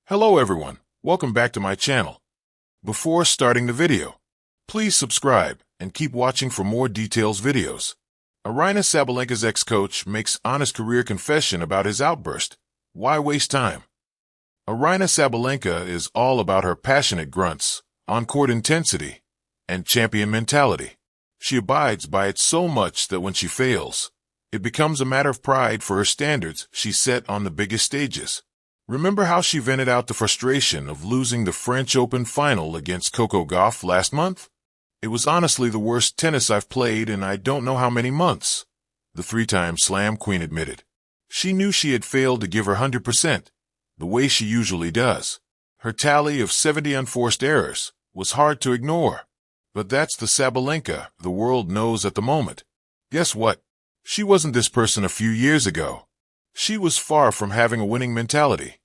Hello everyone, welcome back to my channel. Before starting the video, please subscribe and keep watching for more details videos. Aryna Sabalenka's ex-coach makes honest career confession about his outburst. Why waste time? Aryna Sabalenka is all about her passionate grunts, on-court intensity, and champion mentality. She abides by it so much that when she fails, it becomes a matter of pride for her standards she set on the biggest stages. Remember how she vented out the frustration of losing the French Open final against Coco Gauff last month? It was honestly the worst tennis I've played in I don't know how many months, the three-time slam queen admitted. She knew she had failed to give her 100%, the way she usually does. Her tally of 70 unforced errors was hard to ignore. But that's the Sabalenka the world knows at the moment. Guess what? She wasn't this person a few years ago. She was far from having a winning mentality,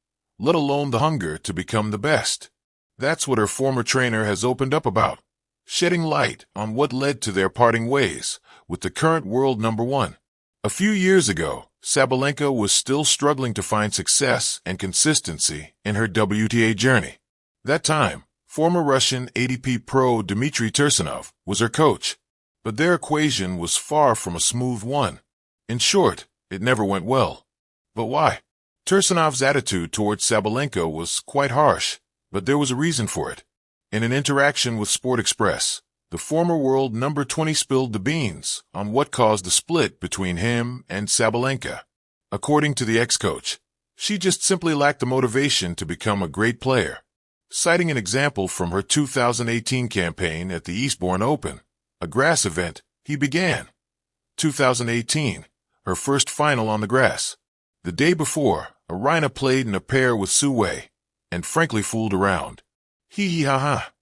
let alone the hunger to become the best. That's what her former trainer has opened up about, shedding light on what led to their parting ways with the current world number one. A few years ago, Sabalenka was still struggling to find success and consistency in her WTA journey. That time, former Russian ATP pro Dmitry Tursunov was her coach, but their equation was far from a smooth one. In short, it never went well. But why? Tursunov's attitude towards Sabalenka was quite harsh, but there was a reason for it. In an interaction with Sport Express, the former world number 20 spilled the beans on what caused the split between him and Sabalenka. According to the ex-coach, she just simply lacked the motivation to become a great player. Citing an example from her 2018 campaign at the Eastbourne Open, a grass event, he began. 2018, her first final on the grass. The day before, Aryna played in a pair with Su Wei, and frankly fooled around. Hee hee ha ha.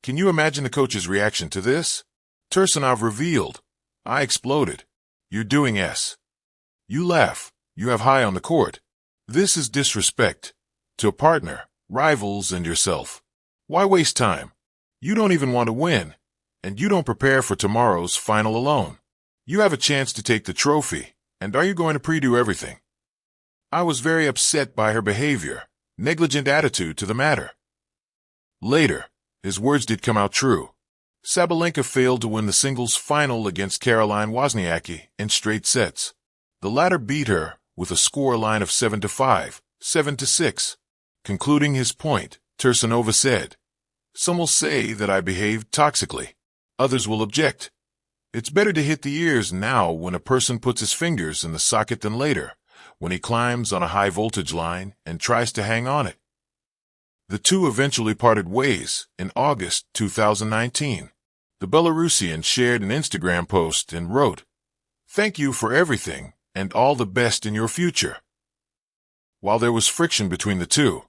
Can you imagine the coach's reaction to this? Tursunov revealed. I exploded. You're doing S. You laugh. You have high on the court. This is disrespect. To a partner, rivals, and yourself. Why waste time? You don't even want to win, and you don't prepare for tomorrow's final alone. You have a chance to take the trophy, and are you going to pre-do everything? I was very upset by her behavior, negligent attitude to the matter. Later, his words did come out true. Sabalenka failed to win the singles final against Caroline Wozniacki in straight sets. The latter beat her with a scoreline of 7-5, 7-6. Concluding his point, Tursunova said, "Some will say that I behaved toxically. Others will object. It's better to hit the ears now when a person puts his fingers in the socket than later, when he climbs on a high-voltage line and tries to hang on it." The two eventually parted ways in August 2019. The Belarusian shared an Instagram post and wrote, "Thank you for everything and all the best in your future." While there was friction between the two,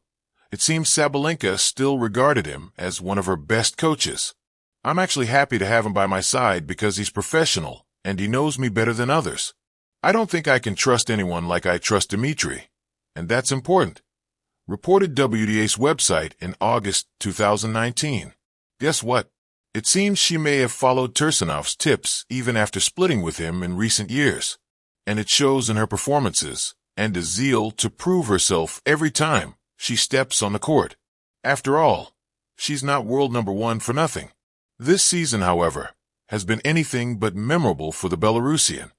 it seems Sabalenka still regarded him as one of her best coaches. "I'm actually happy to have him by my side because he's professional and he knows me better than others. I don't think I can trust anyone like I trust Dmitry, and that's important," reported WTA's website in August 2019. Guess what? It seems she may have followed Tursunov's tips even after splitting with him in recent years, and it shows in her performances and a zeal to prove herself every time she steps on the court. After all, she's not world number one for nothing. This season, however, has been anything but memorable for the Belarusian.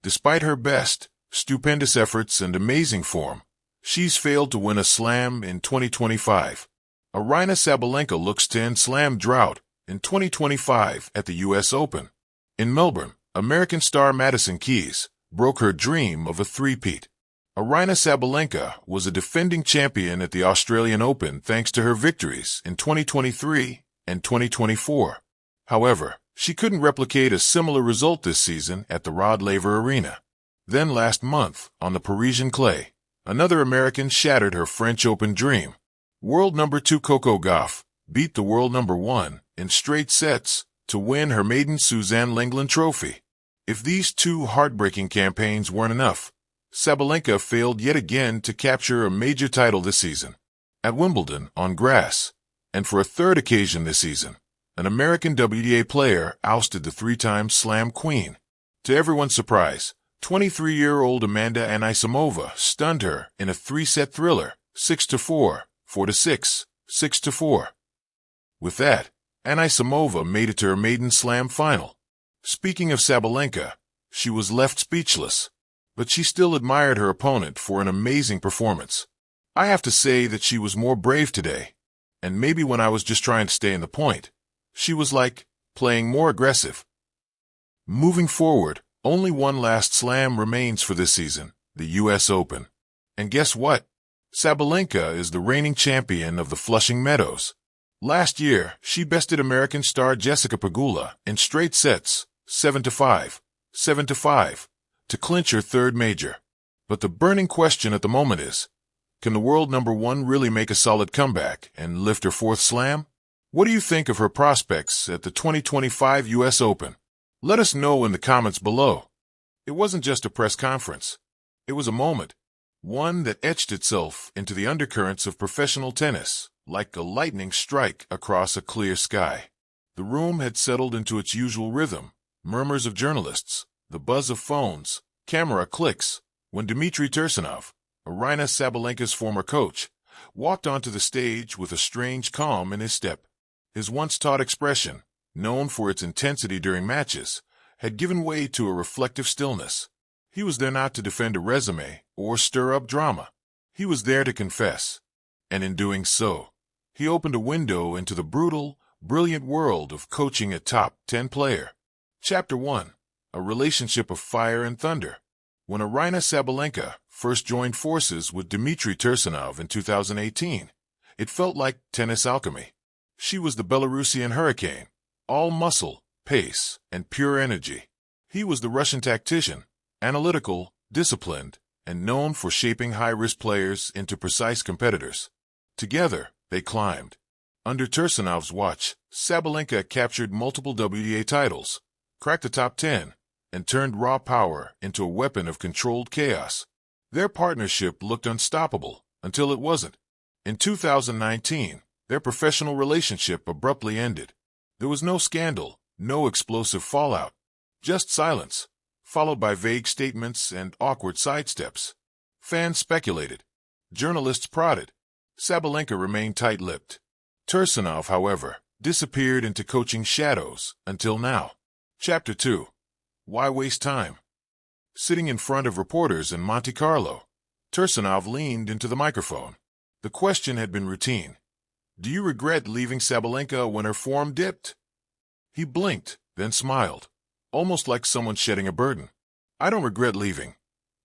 Despite her best, stupendous efforts and amazing form, she's failed to win a slam in 2025. Aryna Sabalenka looks to end slam drought in 2025 at the U.S. Open. In Melbourne, American star Madison Keys broke her dream of a three-peat. Aryna Sabalenka was a defending champion at the Australian Open thanks to her victories in 2023 and 2024. However, she couldn't replicate a similar result this season at the Rod Laver Arena. Then last month, on the Parisian clay, another American shattered her French Open dream. World number 2 Coco Gauff beat the world number 1 in straight sets to win her maiden Suzanne Lenglen trophy. If these two heartbreaking campaigns weren't enough, Sabalenka failed yet again to capture a major title this season. At Wimbledon on grass, and for a third occasion this season, an American WTA player ousted the three-time slam queen. To everyone's surprise, 23-year-old Amanda Anisimova stunned her in a three-set thriller, 6-4, 4-6, 6-4. With that, Anisimova made it to her maiden slam final. Speaking of Sabalenka, she was left speechless, but she still admired her opponent for an amazing performance. I have to say that she was more brave today, and maybe when I was just trying to stay in the point, she was playing more aggressive. Moving forward, only one last slam remains for this season, the US Open. And guess what? Sabalenka is the reigning champion of the Flushing Meadows. Last year, she bested American star Jessica Pegula in straight sets, 7-5, 7-5, to clinch her third major. But the burning question at the moment is, can the world number one really make a solid comeback and lift her fourth slam? What do you think of her prospects at the 2025 US Open? Let us know in the comments below. It wasn't just a press conference. It was a moment, one that etched itself into the undercurrents of professional tennis, like a lightning strike across a clear sky. The room had settled into its usual rhythm, murmurs of journalists, the buzz of phones, camera clicks, when Dmitry Tursunov, Aryna Sabalenka's former coach, walked onto the stage with a strange calm in his step. His once-taut expression, known for its intensity during matches, had given way to a reflective stillness. He was there not to defend a resume or stir up drama. He was there to confess. And in doing so, he opened a window into the brutal, brilliant world of coaching a top 10 player. Chapter 1. A relationship of fire and thunder. When Aryna Sabalenka first joined forces with Dmitry Tursunov in 2018, it felt like tennis alchemy. She was the Belarusian hurricane, all muscle, pace, and pure energy. He was the Russian tactician, analytical, disciplined, and known for shaping high-risk players into precise competitors. Together, they climbed. Under Tursunov's watch, Sabalenka captured multiple WTA titles, cracked the top 10, and turned raw power into a weapon of controlled chaos. Their partnership looked unstoppable until it wasn't. In 2019, their professional relationship abruptly ended. There was no scandal, no explosive fallout, just silence, followed by vague statements and awkward sidesteps. Fans speculated. Journalists prodded. Sabalenka remained tight-lipped. Tursunov, however, disappeared into coaching shadows until now. Chapter 2. Why waste time? Sitting in front of reporters in Monte Carlo, Tursunov leaned into the microphone. The question had been routine. Do you regret leaving Sabalenka when her form dipped? He blinked, then smiled, almost like someone shedding a burden. I don't regret leaving,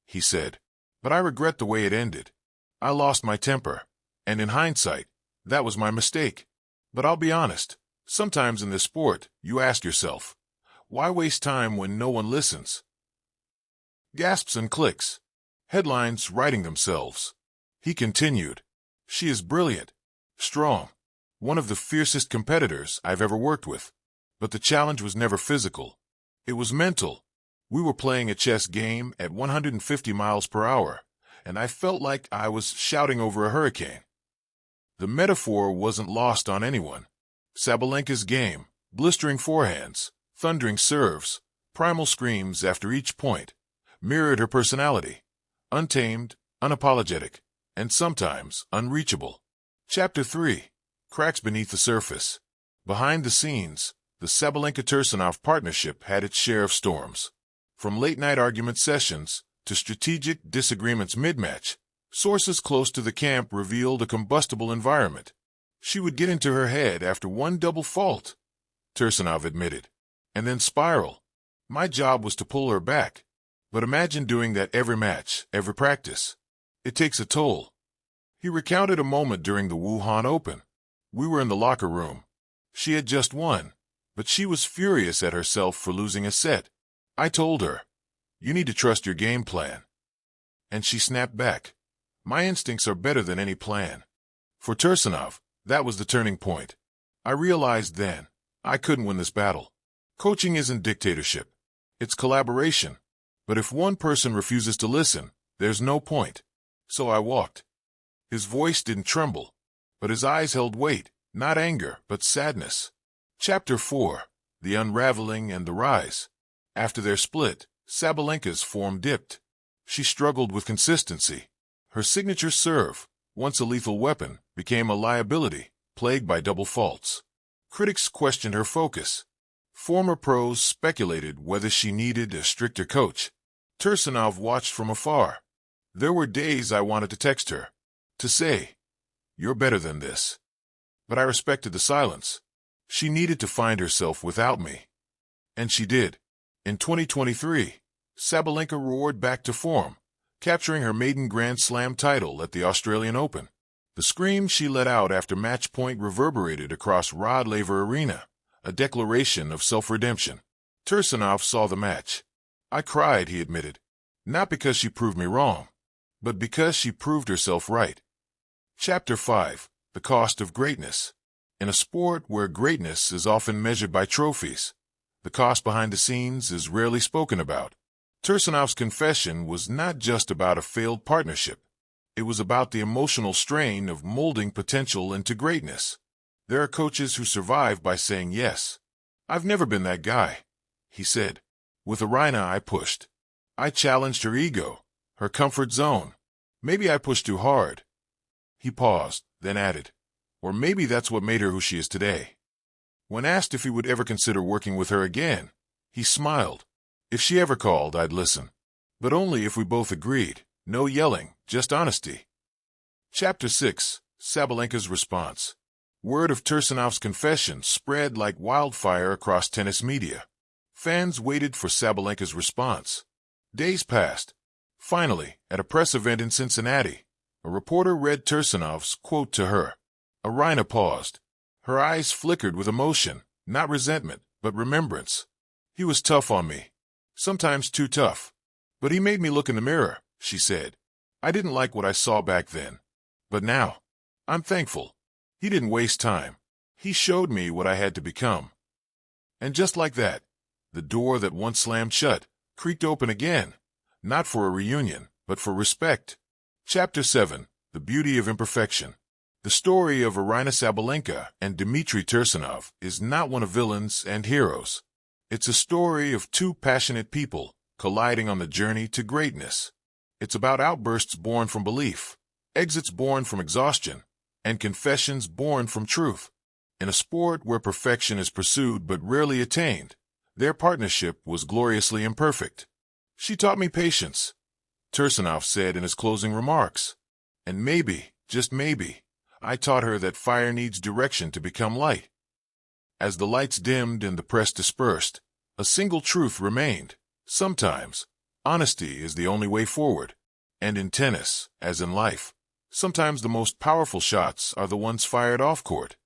he said, but I regret the way it ended. I lost my temper, and in hindsight, that was my mistake. But I'll be honest, sometimes in this sport, you ask yourself, why waste time when no one listens? Gasps and clicks. Headlines writing themselves. He continued, she is brilliant, strong, one of the fiercest competitors I've ever worked with. But the challenge was never physical. It was mental. We were playing a chess game at 150 miles per hour, and I felt like I was shouting over a hurricane. The metaphor wasn't lost on anyone. Sabalenka's game, blistering forehands, thundering serves, primal screams after each point, mirrored her personality, untamed, unapologetic, and sometimes unreachable. Chapter 3. Cracks beneath the surface. Behind the scenes, the Sabalenka-Tursunov partnership had its share of storms. From late-night argument sessions to strategic disagreements mid-match, sources close to the camp revealed a combustible environment. She would get into her head after one double fault, Tursunov admitted, and then spiral. My job was to pull her back. But imagine doing that every match, every practice. It takes a toll. He recounted a moment during the Wuhan Open. We were in the locker room. She had just won, but she was furious at herself for losing a set. I told her, you need to trust your game plan. And she snapped back. My instincts are better than any plan. For Tursunov, that was the turning point. I realized then, I couldn't win this battle. Coaching isn't dictatorship. It's collaboration. But if one person refuses to listen, there's no point. So I walked. His voice didn't tremble, but his eyes held weight, not anger, but sadness. Chapter 4. The Unraveling and the Rise. After their split, Sabalenka's form dipped. She struggled with consistency. Her signature serve, once a lethal weapon, became a liability, plagued by double faults. Critics questioned her focus. Former pros speculated whether she needed a stricter coach. Tursunov watched from afar. There were days I wanted to text her, to say, "You're better than this." But I respected the silence. She needed to find herself without me. And she did. In 2023, Sabalenka roared back to form, capturing her maiden Grand Slam title at the Australian Open. The scream she let out after match point reverberated across Rod Laver Arena, a declaration of self-redemption. Tursunov saw the match. "I cried," he admitted. "Not because she proved me wrong, but because she proved herself right." Chapter 5. The Cost of Greatness. In a sport where greatness is often measured by trophies, the cost behind the scenes is rarely spoken about. Tursunov's confession was not just about a failed partnership. It was about the emotional strain of molding potential into greatness. There are coaches who survive by saying yes. "I've never been that guy," he said. "With Aryna, I pushed. I challenged her ego, her comfort zone. Maybe I pushed too hard." He paused, then added, "Or maybe that's what made her who she is today." When asked if he would ever consider working with her again, he smiled. "If she ever called, I'd listen. But only if we both agreed. No yelling, just honesty." Chapter 6. Sabalenka's Response. Word of Tursunov's confession spread like wildfire across tennis media. Fans waited for Sabalenka's response. Days passed. Finally, at a press event in Cincinnati, a reporter read Tursunov's quote to her. Aryna paused. Her eyes flickered with emotion, not resentment, but remembrance. "He was tough on me. Sometimes too tough. But he made me look in the mirror," she said. "I didn't like what I saw back then. But now, I'm thankful. He didn't waste time. He showed me what I had to become." And just like that, the door that once slammed shut creaked open again, not for a reunion, but for respect. Chapter 7. The Beauty of Imperfection. The story of Aryna Sabalenka and Dmitry Tursunov is not one of villains and heroes. It's a story of two passionate people colliding on the journey to greatness. It's about outbursts born from belief, exits born from exhaustion, and confessions born from truth. In a sport where perfection is pursued but rarely attained, their partnership was gloriously imperfect. "She taught me patience," Tursunov said in his closing remarks. "And maybe, just maybe, I taught her that fire needs direction to become light." As the lights dimmed and the press dispersed, a single truth remained. Sometimes, honesty is the only way forward. And in tennis, as in life, sometimes the most powerful shots are the ones fired off court.